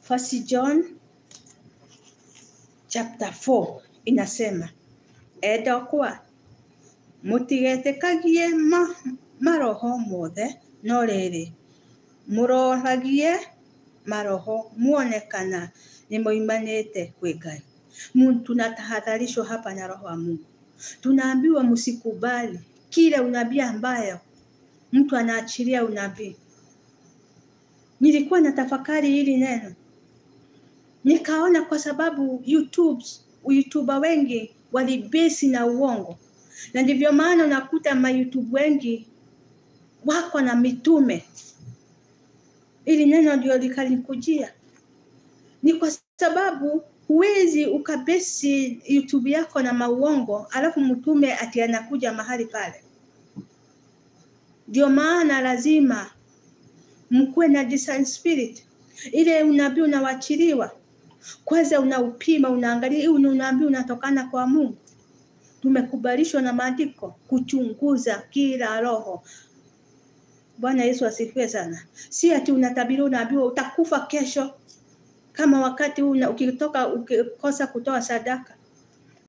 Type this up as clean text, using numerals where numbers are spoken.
1 John chapter 4 inasema, edokwa mutigethekagie maroho mothe, no rĩrĩ mũroragie maroho muonekana ni moimanĩte kwĩ Ngai. Tunatahadharishwa hapa na roho wa Mungu. Tunaambiwa msikubali kile unabii ambayo mtu anaachilia unabii. Nilikuwa natafakari hili neno, nikaona kwa sababu YouTuber wengi walibesi na uongo, na ndivyo maana unakuta YouTube wengi wako na mitume. Ili neno ndio likanikujia. Ni kwa sababu huwezi ukabesi YouTube yako na mauongo alafu mtume ati anakuja mahali pale. Ndio maana lazima mkuwe na discernment spirit. Ile unabii unawachiliwa, kwanza unaupima, unaangalia hii unabii unatokana kwa Mungu. Tumekubalishwa na maandiko kuchunguza kila roho. Bwana Yesu asifiwe sana. Si ati unatabiri unaambiwa utakufa kesho, kama wakati ukitoka ukikosa kutoa sadaka.